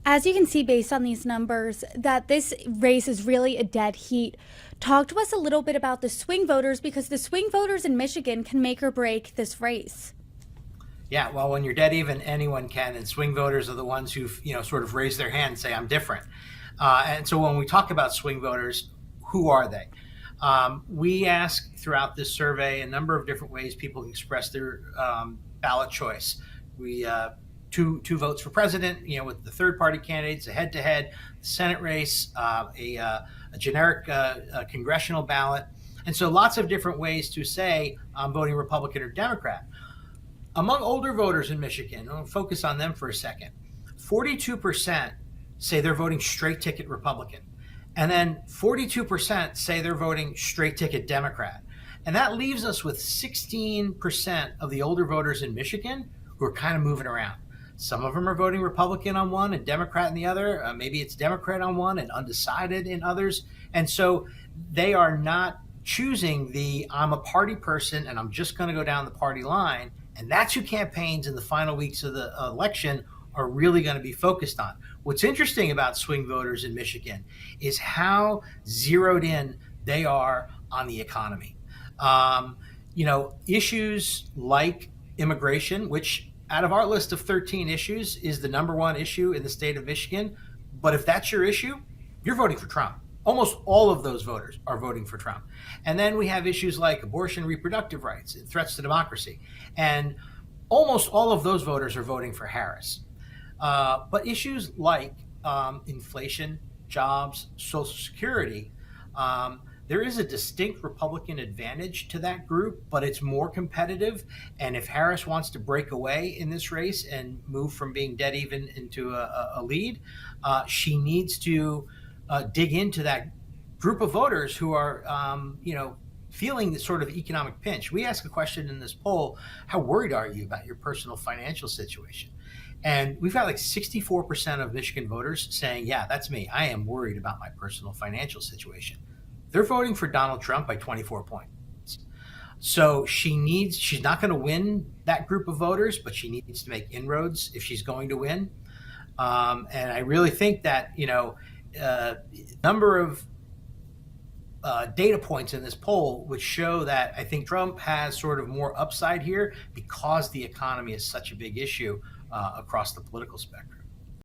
As you can see based on these numbers, that this race is really a dead heat. Talk to us a little bit about the swing voters, because the swing voters in Michigan can make or break this race. Yeah, well, when you're dead even, anyone can, and swing voters are the ones who've sort of raised their hand and say I'm different. And so when we talk about swing voters, who are they? We ask throughout this survey a number of different ways people can express their ballot choice. We two votes for president, with the third party candidates, a head to head, Senate race, a generic congressional ballot, and so lots of different ways to say I'm voting Republican or Democrat. Among older voters in Michigan, I'll focus on them for a second. 42% say they're voting straight ticket Republican. And then 42% say they're voting straight ticket Democrat. And that leaves us with 16% of the older voters in Michigan who are kind of moving around. Some of them are voting Republican on one and Democrat in the other. Maybe it's Democrat on one and undecided in others. And so they are not choosing the I'm a party person and I'm just going to go down the party line. And that's who campaigns in the final weeks of the election are really going to be focused on. What's interesting about swing voters in Michigan is how zeroed in they are on the economy. Issues like immigration, which out of our list of 13 issues is the number one issue in the state of Michigan. But if that's your issue, you're voting for Trump. Almost all of those voters are voting for Trump. And then we have issues like abortion, reproductive rights, and threats to democracy. And almost all of those voters are voting for Harris. But issues like inflation, jobs, Social Security, there is a distinct Republican advantage to that group, but it's more competitive. And if Harris wants to break away in this race and move from being dead even into a lead, she needs to dig into that group of voters who are, feeling this sort of economic pinch. We ask a question in this poll: how worried are you about your personal financial situation? And we've got like 64% of Michigan voters saying, yeah, that's me. I am worried about my personal financial situation. They're voting for Donald Trump by 24 points. So she's not going to win that group of voters, but she needs to make inroads if she's going to win. And I really think that, number of data points in this poll which show that I think Trump has sort of more upside here because the economy is such a big issue across the political spectrum.